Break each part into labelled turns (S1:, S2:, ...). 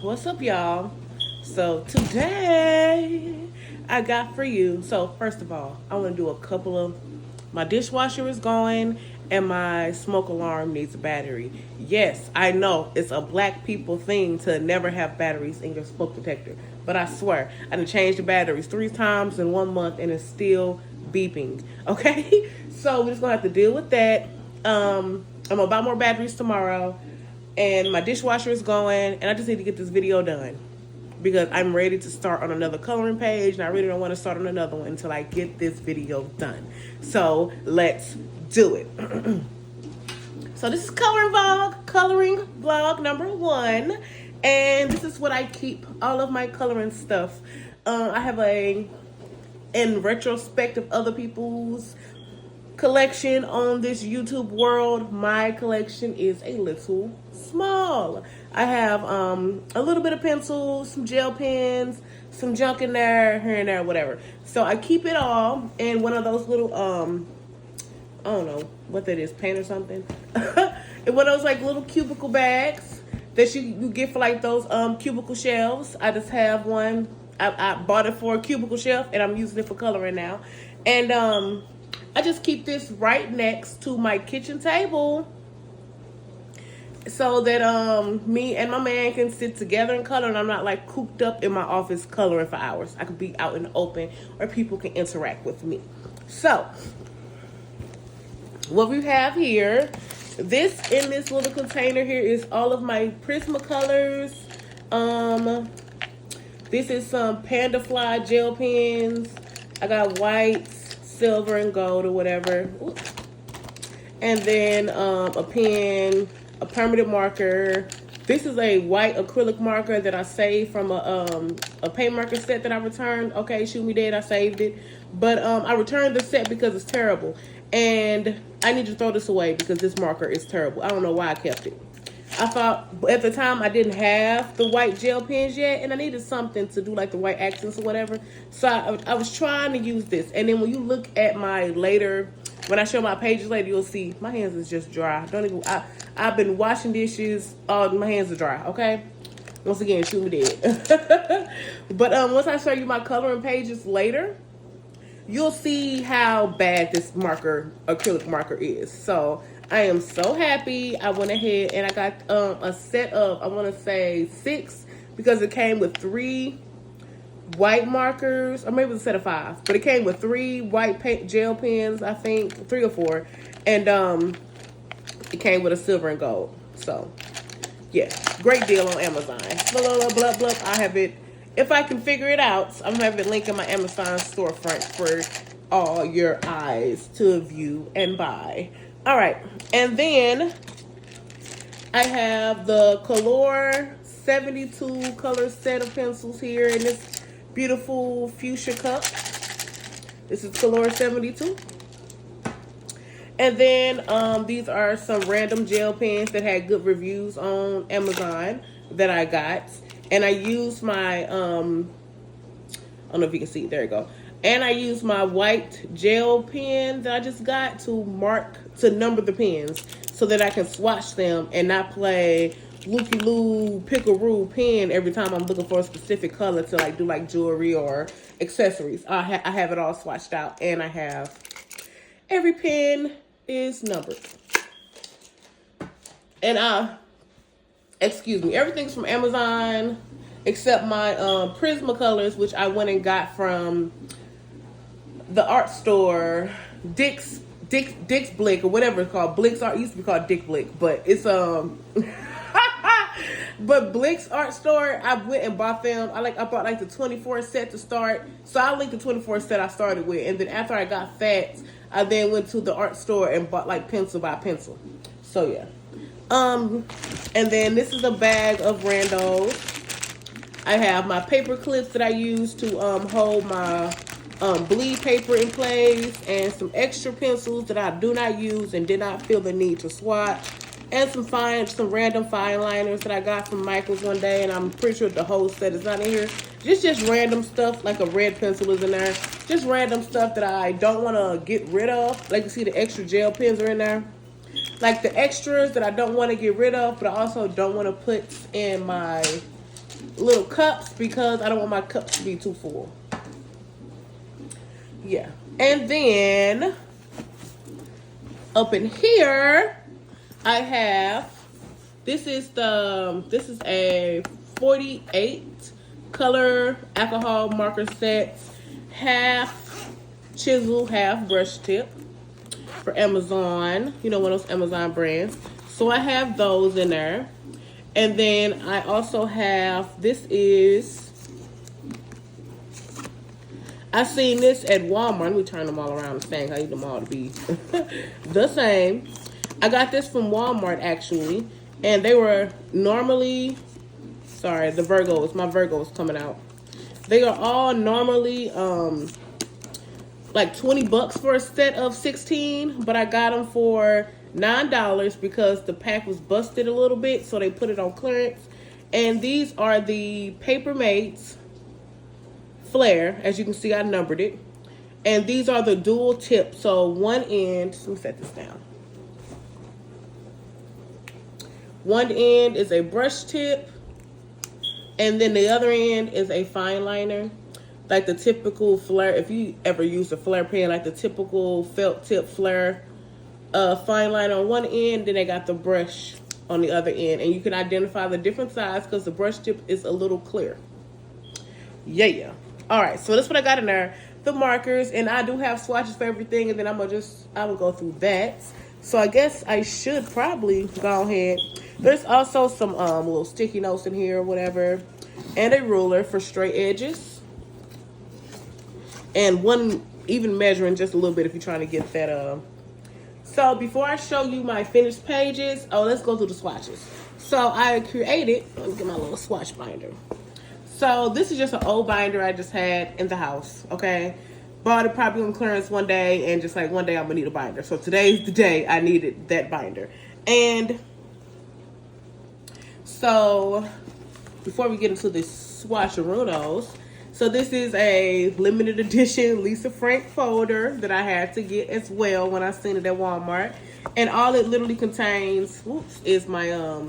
S1: What's up, y'all? So today I got for you. So first of all, I want to do a couple of my dishwasher is going and my smoke alarm needs a battery. Yes, I know it's a black people thing to never have batteries in your smoke detector, but I swear I done changed the batteries 3 times in 1 month and it's still beeping. Okay, so we're just gonna have to deal with that. I'm gonna buy more batteries tomorrow and my dishwasher is going and I just need to get this video done because I'm ready to start on another coloring page and I really don't want to start on another one until I get this video done. So let's do it. So this is coloring vlog number 1, and this is what I keep all of my coloring stuff. I have a in retrospect of other people's collection on this YouTube world. My collection is a little small. I have a little bit of pencils, some gel pens, some junk in there, here and there, whatever. So I keep it all in one of those little I don't know what that is, pen or something. In one of those like little cubicle bags that you get for like those cubicle shelves. I just have one. I bought it for a cubicle shelf and I'm using it for coloring now. And I just keep this right next to my kitchen table so that me and my man can sit together and color, and I'm not like cooped up in my office coloring for hours. I could be out in the open where people can interact with me. So what we have here, this in this little container here is all of my Prismacolors. This is some Panda Fly gel pens. I got whites, silver, and gold or whatever. Ooh. And then a pen, a permanent marker. This is a white acrylic marker that I saved from a paint marker set that I returned. Okay, shoot me dead, I saved it. But I returned the set because it's terrible. And I need to throw this away because this marker is terrible. I don't know why I kept it. I thought at the time I didn't have the white gel pens yet, and I needed something to do like the white accents or whatever. So I was trying to use this. And then when you look at my later, when I show my pages later, you'll see my hands is just dry. I've been washing dishes. My hands are dry. Okay. Once again, shoot me dead. But once I show you my coloring pages later, you'll see how bad this acrylic marker is. So I am so happy. I went ahead and I got a set of, I want to say 6, because it came with 3 white markers, or maybe it was a set of 5, but it came with 3 white paint gel pens, I think 3 or 4, and it came with a silver and gold. So yeah, great deal on Amazon. Blah, blah, blah, blah. I have it, if I can figure it out, I'm gonna have it linked in my Amazon storefront for all your eyes to view and buy. All right, and then I have the Color 72 color set of pencils here in this beautiful fuchsia cup. This is Color 72. And then these are some random gel pens that had good reviews on Amazon that I got. And I used my, I don't know if you can see, there you go. And I used my white gel pen that I just got to number the pens so that I can swatch them and not play loopy-loo, pickaroo pen every time I'm looking for a specific color to like do like jewelry or accessories. I have it all swatched out, and I have every pen is numbered. And excuse me, everything's from Amazon except my Prismacolors, which I went and got from the art store, Dick's Blick, or whatever it's called. Blick's Art, used to be called Dick Blick, but it's but Blick's art store, I went and bought them. I bought like the 24 set to start. So I linked the 24 set I started with, and then after I got fat, I then went to the art store and bought like pencil by pencil. So yeah. And then this is a bag of randos. I have my paper clips that I use to hold my bleed paper in place, and some extra pencils that I do not use and did not feel the need to swatch, and some random fine liners that I got from Michael's one day, and I'm pretty sure the whole set is not in here. Just random stuff, like a red pencil is in there. Just random stuff that I don't want to get rid of. Like you see, the extra gel pens are in there. Like the extras that I don't want to get rid of, but I also don't want to put in my little cups because I don't want my cups to be too full. Yeah. And then up in here, I have, this is a 48 color alcohol marker sets, half chisel, half brush tip for Amazon. You know, one of those Amazon brands. So I have those in there. And then I also have, I seen this at Walmart. Let me turn them all around the same. I need them all to be the same. I got this from Walmart actually. And they were normally, sorry, my Virgo is coming out. They are all normally like 20 bucks for a set of 16, but I got them for $9 because the pack was busted a little bit, so they put it on clearance. And these are the Paper Mates Flare. As you can see, I numbered it. And these are the dual tip. So one end, let me set this down. One end is a brush tip, and then the other end is a fine liner. Like the typical flare, if you ever use a flare pen, like the typical felt tip flare fine liner on one end, then they got the brush on the other end. And you can identify the different size because the brush tip is a little clear. Yeah. All right, so that's what I got in there. The markers, and I do have swatches for everything, and then I will go through that. So I guess I should probably go ahead. There's also some little sticky notes in here or whatever, and a ruler for straight edges. And one even measuring just a little bit if you're trying to get that. So before I show you my finished pages, let's go through the swatches. So I created, let me get my little swatch binder. So this is just an old binder I just had in the house, okay? Bought it probably on clearance one day, and just like one day I'm gonna need a binder. So today's the day I needed that binder. And so before we get into the swatcheroos, so this is a limited edition Lisa Frank folder that I had to get as well when I seen it at Walmart. And all it literally contains, is my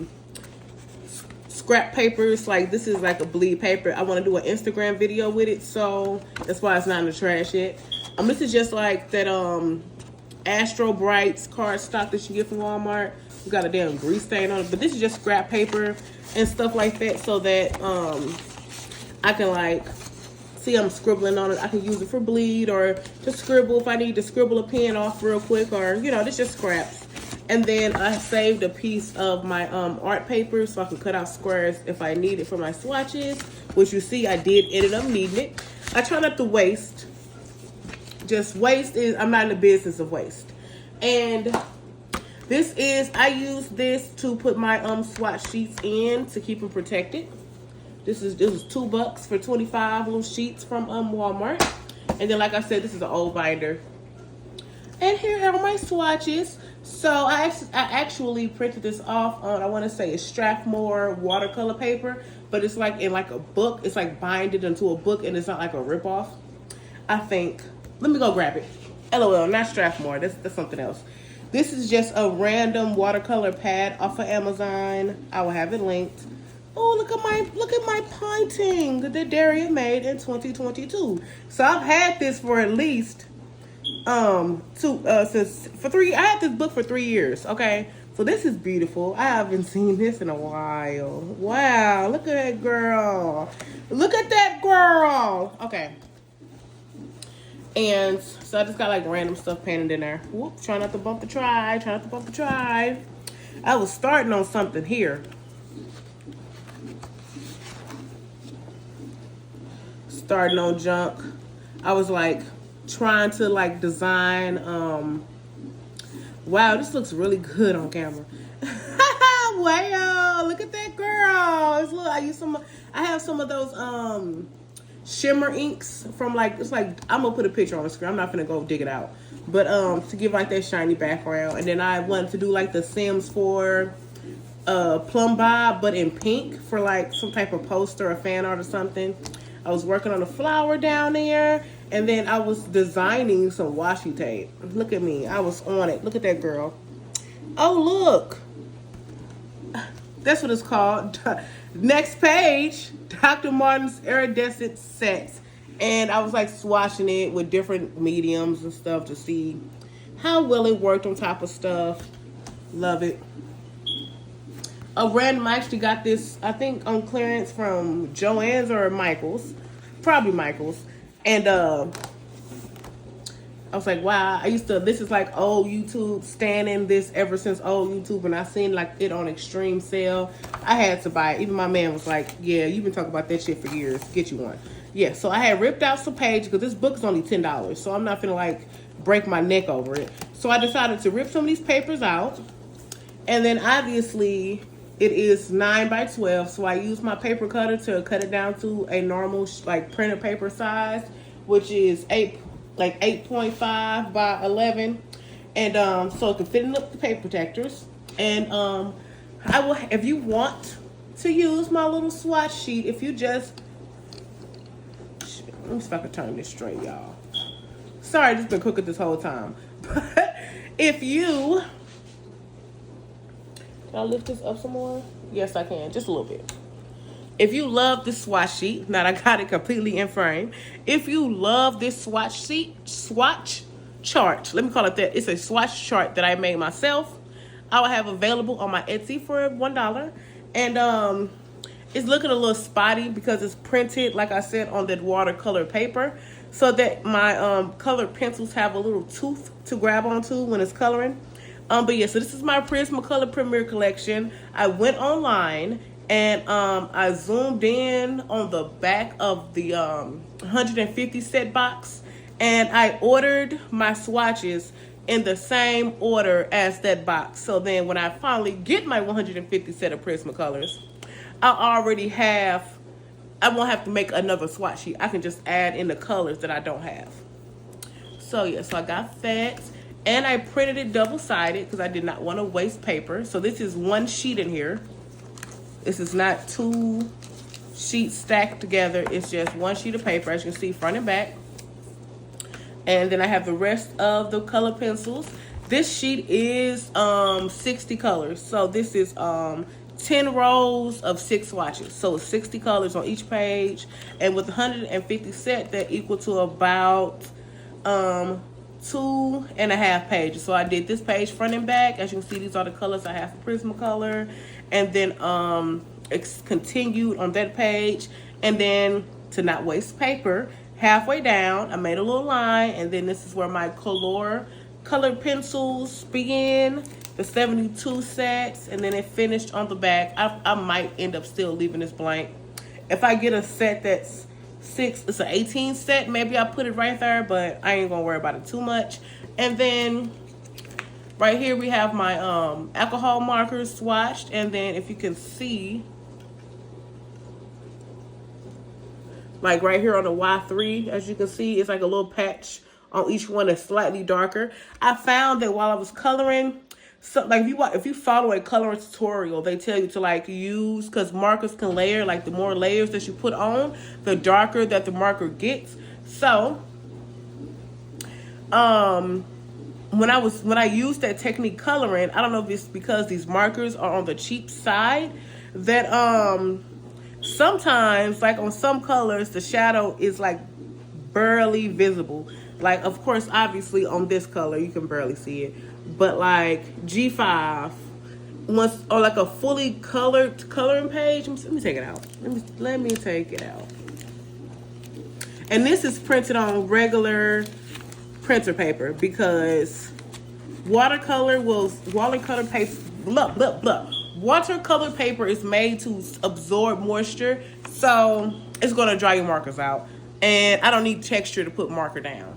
S1: scrap papers. Like this is like a bleed paper. I want to do an Instagram video with it, so that's why it's not in the trash yet. This is just like that Astro Brights cardstock that you get from Walmart. We got a damn grease stain on it, but this is just scrap paper and stuff like that, so that I can like, see I'm scribbling on it. I can use it for bleed or just scribble if I need to scribble a pen off real quick, or it's just scraps. And then I saved a piece of my art paper so I can cut out squares if I need it for my swatches, which you see I did ended up needing it. I try not to waste. I'm not in the business of waste. And I use this to put my swatch sheets in to keep them protected. This was $2 for 25 little sheets from Walmart. And then, like I said, this is an old binder. And here are my swatches. So I actually printed this off on, I want to say, it's Strathmore watercolor paper, but it's like in like a book. It's like binded into a book, and it's not like a ripoff, I think. Let me go grab it. LOL, not Strathmore. That's something else. This is just a random watercolor pad off of Amazon. I will have it linked. Oh, look at my painting that Daria made in 2022. So I've had this for at least I had this book for 3 years. Okay, so this is beautiful. I haven't seen this in a while. Wow, look at that girl. Look at that girl. Okay. And so I just got like random stuff painted in there. Whoop, try not to bump the try. Try not to bump the try. I was starting on something here. Starting on junk. I was like trying to like design. Wow, this looks really good on camera. Wow, look at that girl. I have some of those shimmer inks from like, it's like, I'm gonna put a picture on the screen. I'm not gonna go dig it out, but to give like that shiny background. And then I wanted to do like the Sims 4 Plum Bob, but in pink, for like some type of poster or fan art or something. I was working on a flower down there, and then I was designing some washi tape. Look at me, I was on it. Look at that girl. Oh, look, That's what it's called. Next page, Dr. Martin's iridescent sets. And I was like swatching it with different mediums and stuff to see how well it worked on top of stuff. Love it. A random, I actually got this, I think on clearance from Joann's or Michael's. Probably Michael's. And I was like, wow, this is like old YouTube, standing this ever since old YouTube, and I seen like it on extreme sale. I had to buy it. Even my man was like, yeah, you've been talking about that shit for years. Get you one. Yeah, so I had ripped out some pages because this book is only $10, so I'm not gonna like break my neck over it. So I decided to rip some of these papers out, and then obviously it is 9 by 12, so I used my paper cutter to cut it down to a normal like printer paper size, which is 8.5 by 11, and so it can fit in the paper protectors. And I will, if you want to use my little swatch sheet, if you just, let me see if I can turn this straight, y'all. Sorry, I've just been cooking this whole time. But if you, can I lift this up some more? Yes, I can, just a little bit. If you love this swatch sheet, now I got it completely in frame. If you love this swatch chart, let me call it that. It's a swatch chart that I made myself. I will have available on my Etsy for $1. And it's looking a little spotty because it's printed, like I said, on that watercolor paper, so that my colored pencils have a little tooth to grab onto when it's coloring. But yeah, so this is my Prismacolor Premier collection. I went online and I zoomed in on the back of the 150 set box, and I ordered my swatches in the same order as that box. So then when I finally get my 150 set of Prismacolors, I won't have to make another swatch sheet. I can just add in the colors that I don't have. So yeah, so I got that. And I printed it double-sided because I did not want to waste paper. So this is one sheet in here. This is not two sheets stacked together. It's just one sheet of paper, as you can see, front and back. And then I have the rest of the color pencils. This sheet is 60 colors. So this is 10 rows of 6 swatches. So 60 colors on each page. And with 150 set, that equal to about 2.5 pages. So I did this page front and back. As you can see, these are the colors I have for Prismacolor. And then it's continued on that page. And then, to not waste paper, halfway down I made a little line, and then this is where my colored pencils begin, the 72 sets, and then it finished on the back. I might end up still leaving this blank. If I get a set that's it's an 18 set, maybe I'll put it right there, but I ain't gonna worry about it too much. And then right here we have my alcohol markers swatched, and then if you can see, like right here on the Y3, as you can see, it's like a little patch on each one that's slightly darker. I found that while I was coloring, so like if you follow a coloring tutorial, they tell you to like use, because markers can layer, like the more layers that you put on, the darker that the marker gets. So when I used that technique coloring, I don't know if it's because these markers are on the cheap side, that sometimes, like on some colors, the shadow is like barely visible. Like, of course, obviously on this color you can barely see it, but like G5, or like a fully colored coloring page. Let me take it out. Let me take it out. And this is printed on regular printer paper, because watercolor paper is made to absorb moisture, so it's going to dry your markers out, and I don't need texture to put marker down.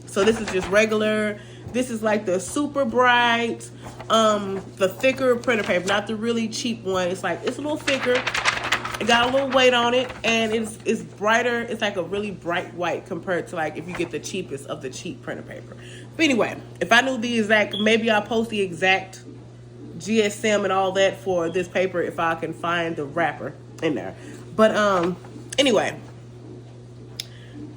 S1: So this is just regular. This is like the super bright, the thicker printer paper, not the really cheap one. It's a little thicker. It got a little weight on it, and it's brighter. It's like a really bright white compared to like if you get the cheapest of the cheap printer paper. But anyway, if I knew the exact, maybe I'll post the exact GSM and all that for this paper if I can find the wrapper in there. But anyway,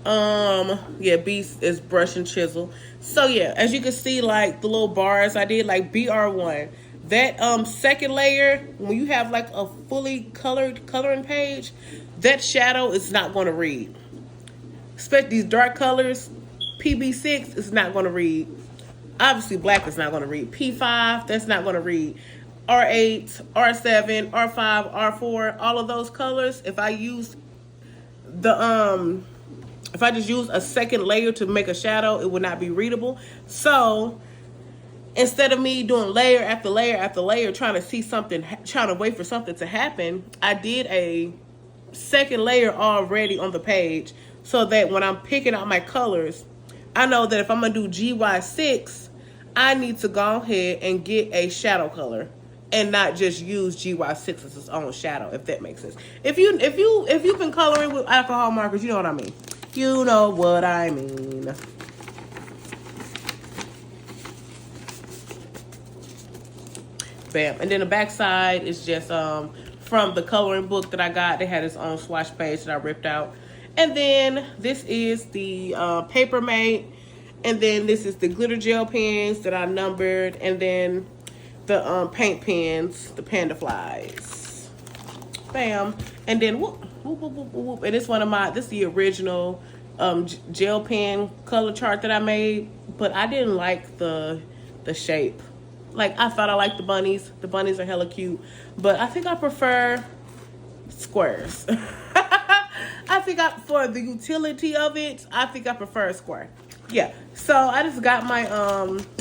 S1: yeah, Beast is brush and chisel. So yeah, as you can see, like the little bars I did, like BR1, that second layer, when you have like a fully colored coloring page, that shadow is not going to read. Especially these dark colors, PB6 is not going to read. Obviously, black is not going to read. P5, that's not going to read. R8, R7, R5, R4, all of those colors, if I use the if I just use a second layer to make a shadow, it would not be readable. So instead of me doing layer after layer after layer, trying to see something, trying to wait for something to happen, I did a second layer already on the page, so that when I'm picking out my colors, I know that if I'm gonna do GY6, I need to go ahead and get a shadow color and not just use GY6 as its own shadow, if that makes sense. If you've been coloring with alcohol markers, you know what I mean. You know what I mean. Bam. And then the back side is just from the coloring book that I got. They had its own swatch page that I ripped out. And then this is the Paper Mate. And then this is the glitter gel pens that I numbered. And then the paint pens, the Panda Flies. Bam. And then whoop, whoop, whoop, whoop, whoop. And it's one of my, this is the original gel pen color chart that I made. But I didn't like the shape. Like, I thought I liked the bunnies. The bunnies are hella cute. But I think I prefer squares. I think for the utility of it, I think I prefer a square. Yeah. So I just got my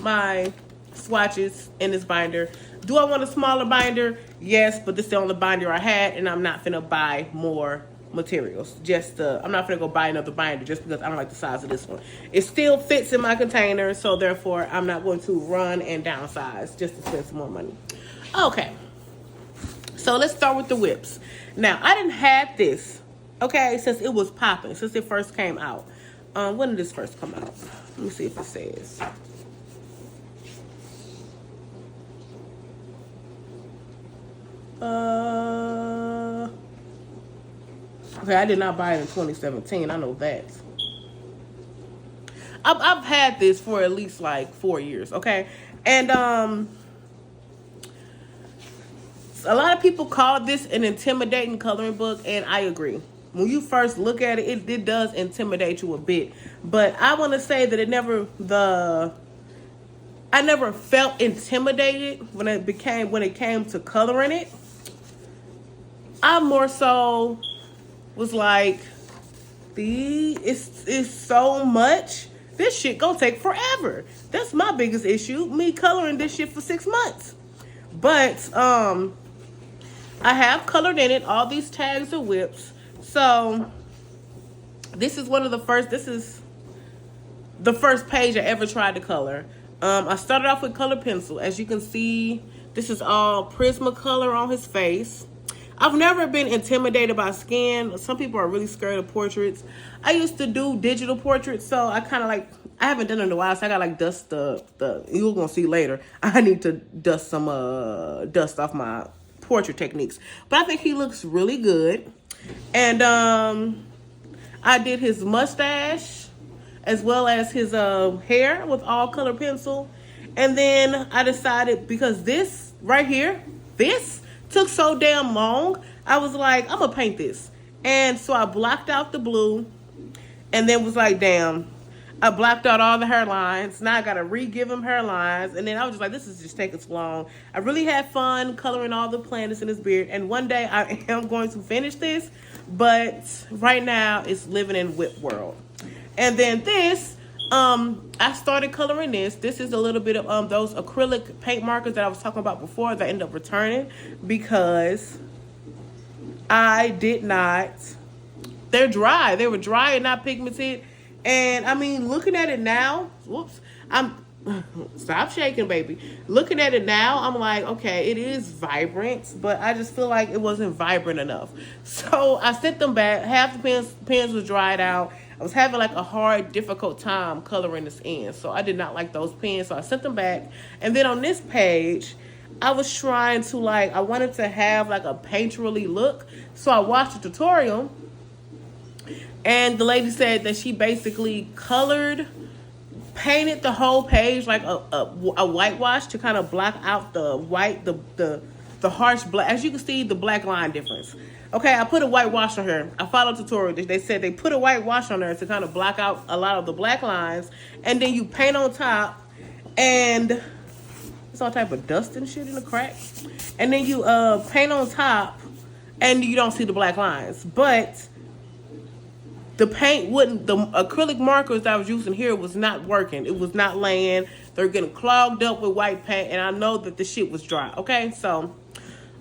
S1: my swatches in this binder. Do I want a smaller binder? Yes, but this is the only binder I had, and I'm not finna buy more materials. I'm not gonna go buy another binder just because I don't like the size of this one. It still fits in my container, so therefore I'm not going to run and downsize just to spend some more money. Okay, so let's start with the whips. Now, I didn't have this, okay, since it was popping, since it first came out. When did this first come out? Let me see if it says. Okay, I did not buy it in 2017. I know that. I've had this for at least like 4 years, okay? And a lot of people call this an intimidating coloring book, and I agree. When you first look at it, it does intimidate you a bit. But I want to say that I never felt intimidated when it came to coloring it. I more so was like, it's so much. This shit gonna take forever. That's my biggest issue. Me coloring this shit for 6 months. But I have colored in it. All these tags are whips. So this is the first page I ever tried to color. I started off with color pencil. As you can see, this is all Prismacolor on his face. I've never been intimidated by skin. Some people are really scared of portraits. I used to do digital portraits, so I kind of like, I haven't done it in a while, so I got like dust you're gonna see later. I need to dust some dust off my portrait techniques. But I think he looks really good. And I did his mustache as well as his hair with all color pencil. And then I decided, because this right here, this took so damn long, I was like, I'm gonna paint this. And so I blocked out the blue, and then was like, damn, I blocked out all the hairlines. Now I gotta re-give him hairlines. And then I was just like, this is just taking too long. I really had fun coloring all the planets in his beard, and one day I am going to finish this, but right now it's living in whip world. And then this, I started coloring this. This is a little bit of those acrylic paint markers that I was talking about before that I ended up returning because I did not, they're dry. They were dry and not pigmented. And I mean, looking at it now, whoops, stop shaking, baby. Looking at it now, I'm like, okay, it is vibrant, but I just feel like it wasn't vibrant enough. So I sent them back. Half the pens was dried out. I was having like a hard, difficult time coloring this in. So I did not like those pens. So I sent them back. And then on this page, I was trying to I wanted to have like a painterly look. So I watched a tutorial. And the lady said that she basically colored painted the whole page like a whitewash to kind of block out the white, the harsh black. As you can see, the black line difference. Okay, I put a whitewash on here. I followed a tutorial. They said they put a whitewash on there to kind of block out a lot of the black lines. And then you paint on top. And there's all type of dust and shit in the crack. And then you paint on top. And you don't see the black lines. But the paint wouldn't, the acrylic markers that I was using here was not working. It was not laying. They're getting clogged up with white paint. And I know that the shit was dry. Okay, so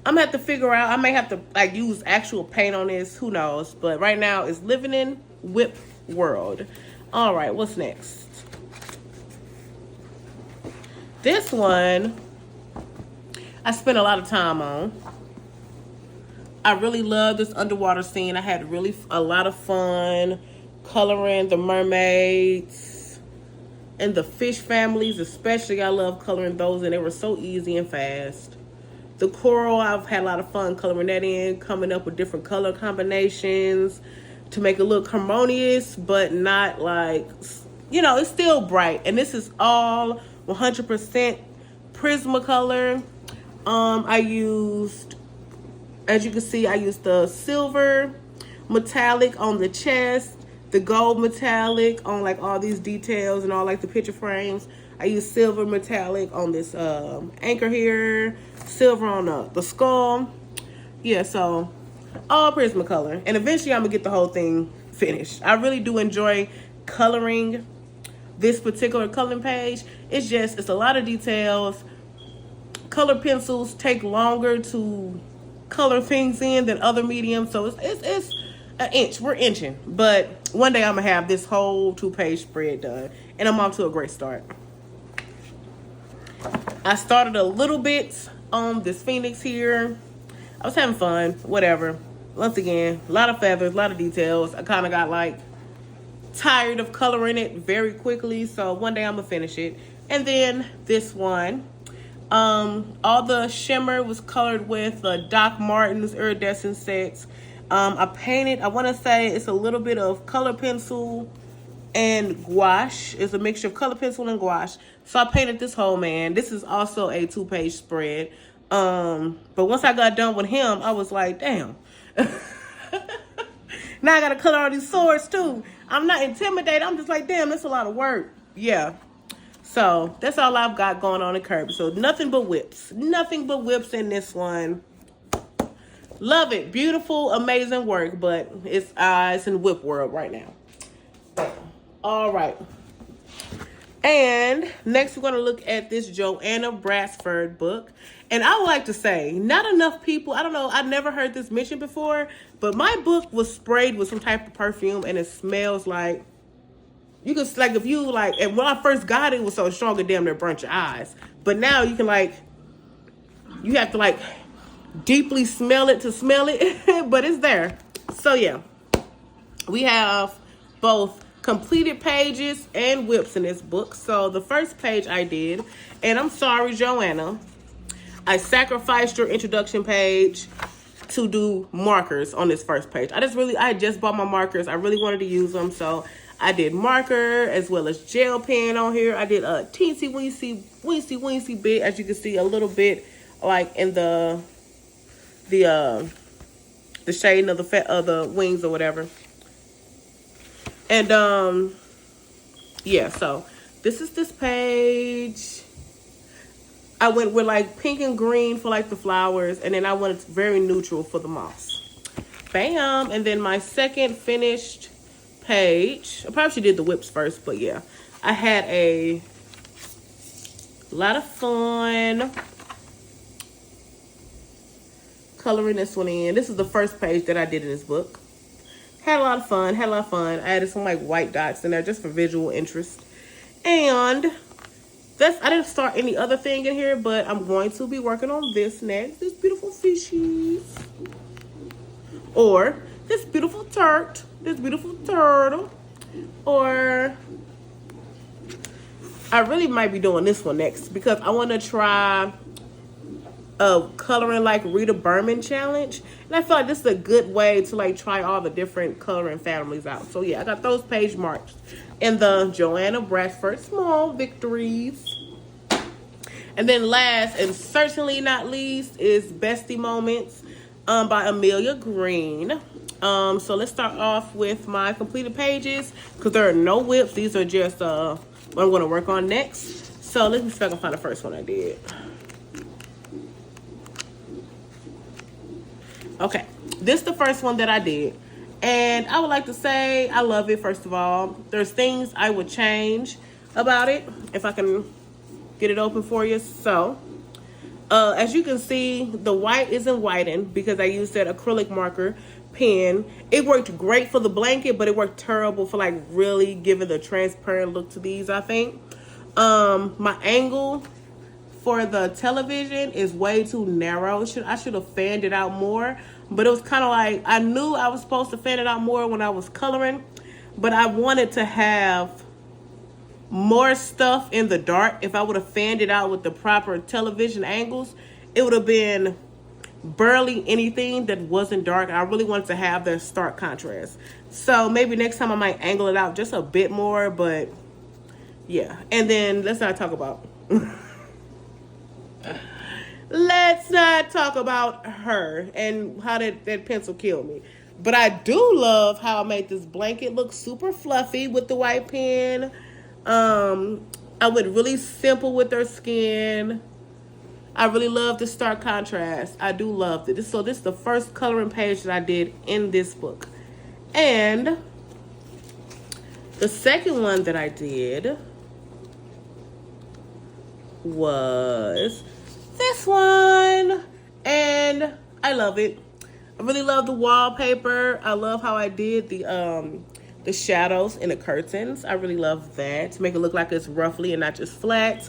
S1: I'm gonna have to figure out. I may have to like use actual paint on this. Who knows? But right now it's living in Whip World. All right, what's next? This one I spent a lot of time on. I really love this underwater scene. I had really a lot of fun coloring the mermaids and the fish families, especially. I love coloring those, and they were so easy and fast. The coral, I've had a lot of fun coloring that in, coming up with different color combinations to make it look harmonious, but not like, you know, it's still bright. And this is all 100% Prismacolor. I used, as you can see, I used the silver metallic on the chest, the gold metallic on like all these details and all like the picture frames. I used silver metallic on this anchor here, silver on the skull. Yeah, so all Prismacolor. And eventually I'm gonna get the whole thing finished. I really do enjoy coloring this particular coloring page. It's just, it's a lot of details. Color pencils take longer to color things in than other mediums, so it's an inch. We're inching, but one day I'm gonna have this whole 2-page spread done, and I'm off to a great start. I started a little bit on this Phoenix here. I was having fun, whatever. Once again, a lot of feathers, a lot of details. I kind of got like tired of coloring it very quickly, so one day I'm gonna finish it. And then this one, all the shimmer was colored with Doc Martens iridescent sets. I painted, I want to say it's a little bit of color pencil and gouache. It's a mixture of color pencil and gouache. So I painted this whole man. This is also a 2-page spread. But once I got done with him, I was like, damn. Now I gotta color all these swords too. I'm not intimidated. I'm just like, damn, that's a lot of work. Yeah. So that's all I've got going on in Kirby. So nothing but whips. Nothing but whips in this one. Love it. Beautiful, amazing work. But it's in Whip World right now. All right. And next we're going to look at this Joanna Brassford book. And I would like to say, not enough people, I don't know, I've never heard this mentioned before, but my book was sprayed with some type of perfume and it smells like, you can, like, if you, like, and when I first got it, it was so strong it damn near burnt your eyes. But now you can, like, you have to, like, deeply smell it to smell it, but it's there. So, yeah, we have both completed pages and whips in this book. So the first page I did, and I'm sorry, Joanna, I sacrificed your introduction page to do markers on this first page. I just bought my markers. I really wanted to use them, so I did marker as well as gel pen on here. I did a teensy weensy bit, as you can see, a little bit like in the shading of the wings or whatever. And yeah, so this is this page. I went with like pink and green for like the flowers, and then I went very neutral for the moss. Bam. And then my second finished page, I probably should did the whips first, but yeah, I had a lot of fun coloring this one in. This is the first page that I did in this book. Had a lot of fun, I added some like white dots in there just for visual interest. And I didn't start any other thing in here, but I'm going to be working on this next. This beautiful fishies. Or this beautiful turtle. Or I really might be doing this one next because I want to try coloring like Rita Berman challenge, and I feel like this is a good way to like try all the different coloring families out. So yeah, I got those page marks in the Joanna Bradford Small Victories. And then last and certainly not least is Bestie Moments by Amelia Green. So let's start off with my completed pages because there are no whips. These are just what I'm going to work on next. So let me see if I can find the first one I did. Okay, this is the first one that I did. And I would like to say I love it, first of all. There's things I would change about it if I can get it open for you. So, as you can see, the white isn't whitened because I used that acrylic marker pen. It worked great for the blanket, but it worked terrible for like really giving the transparent look to these, I think. My angle for the television is way too narrow. I should have fanned it out more, but it was kind of like, I knew I was supposed to fan it out more when I was coloring, but I wanted to have more stuff in the dark. If I would have fanned it out with the proper television angles, it would have been barely anything that wasn't dark. I really wanted to have the stark contrast. So maybe next time I might angle it out just a bit more, but yeah. And then let's not talk about let's not talk about her and how that pencil killed me. But I do love how I made this blanket look super fluffy with the white pen. I went really simple with her skin. I really love the stark contrast. I do love it. So this is the first coloring page that I did in this book. And the second one that I did was this one. And I love it. I really love the wallpaper. I love how I did the shadows in the curtains. I really love that to make it look like it's roughly and not just flat.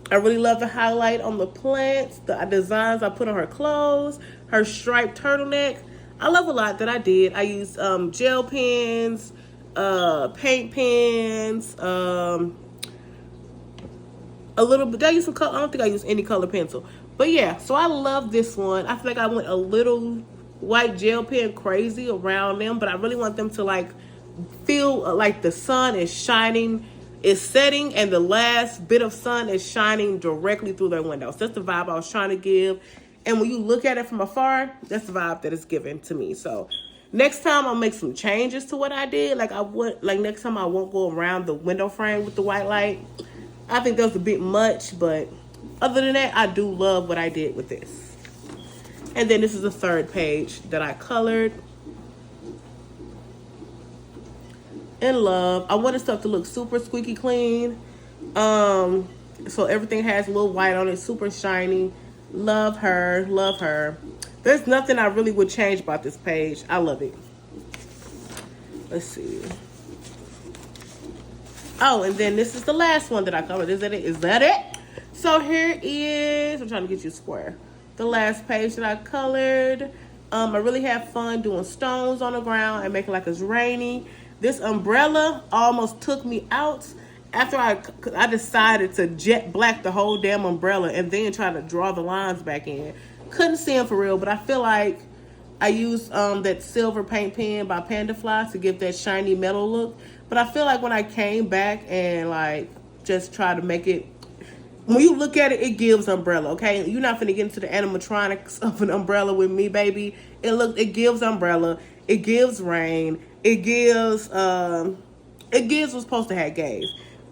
S1: I really love the highlight on the plants, the designs I put on her clothes, her striped turtleneck. I love a lot that I did. I used gel pens, paint pens, a little bit. Did I use some color? I don't think I used any color pencil. But yeah, so I love this one. I feel like I went a little white gel pen crazy around them, but I really want them to like feel like the sun is shining, is setting, and the last bit of sun is shining directly through their windows. That's the vibe I was trying to give. And when you look at it from afar, that's the vibe that it's given to me. So next time I'll make some changes to what I did. Like next time I won't go around the window frame with the white light. I think that was a bit much, but other than that, I do love what I did with this. And then this is the third page that I colored and love. I wanted stuff to look super squeaky clean. So everything has a little white on it, super shiny. Love her, love her. There's nothing I really would change about this page. I love it. Let's see. Oh, and then this is the last one that I colored. Is that it? Is that it? So here is, I'm trying to get you square. The last page that I colored. I really had fun doing stones on the ground and making like it's rainy. This umbrella almost took me out after I decided to jet black the whole damn umbrella and then try to draw the lines back in. Couldn't see them for real, but I feel like I used that silver paint pen by Pandafly to give that shiny metal look. But I feel like when I came back and like just try to make it, when you look at it, it gives umbrella, okay? You're not finna get into the animatronics of an umbrella with me, baby. It gives umbrella. It gives rain. It gives what's supposed to have gave.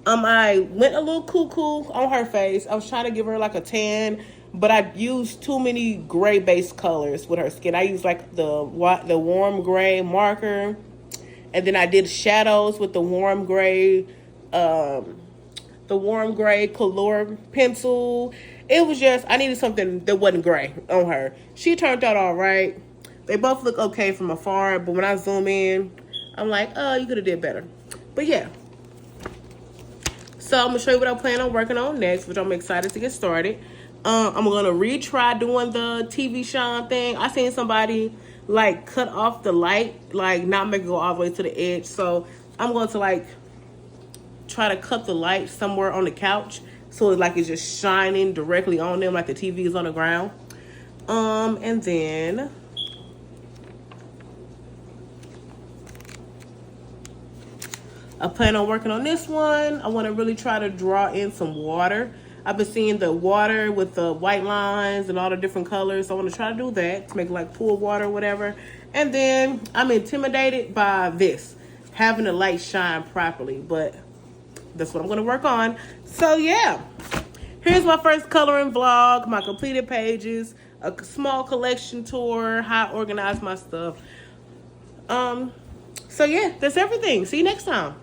S1: I went a little cuckoo on her face. I was trying to give her like a tan, but I used too many gray based colors with her skin. I used like the warm gray marker, and then I did shadows with the warm gray color pencil. It was just, I needed something that wasn't gray on her. She turned out all right. They both look okay from afar, but when I zoom in, I'm like, oh, you could have did better. But yeah. So I'm gonna show you what I plan on working on next, which I'm excited to get started. I'm gonna retry doing the TV shine thing. I seen somebody like cut off the light, like not make it go all the way to the edge. So I'm going to like try to cut the light somewhere on the couch so it's just shining directly on them like the TV is on the ground. And then I plan on working on this one. I want to really try to draw in some water. I've been seeing the water with the white lines and all the different colors. So I want to try to do that to make like pool water or whatever. And then I'm intimidated by this, having the light shine properly. But that's what I'm going to work on. So yeah, here's my first coloring vlog, my completed pages, a small collection tour, how I organize my stuff. So yeah, that's everything. See you next time.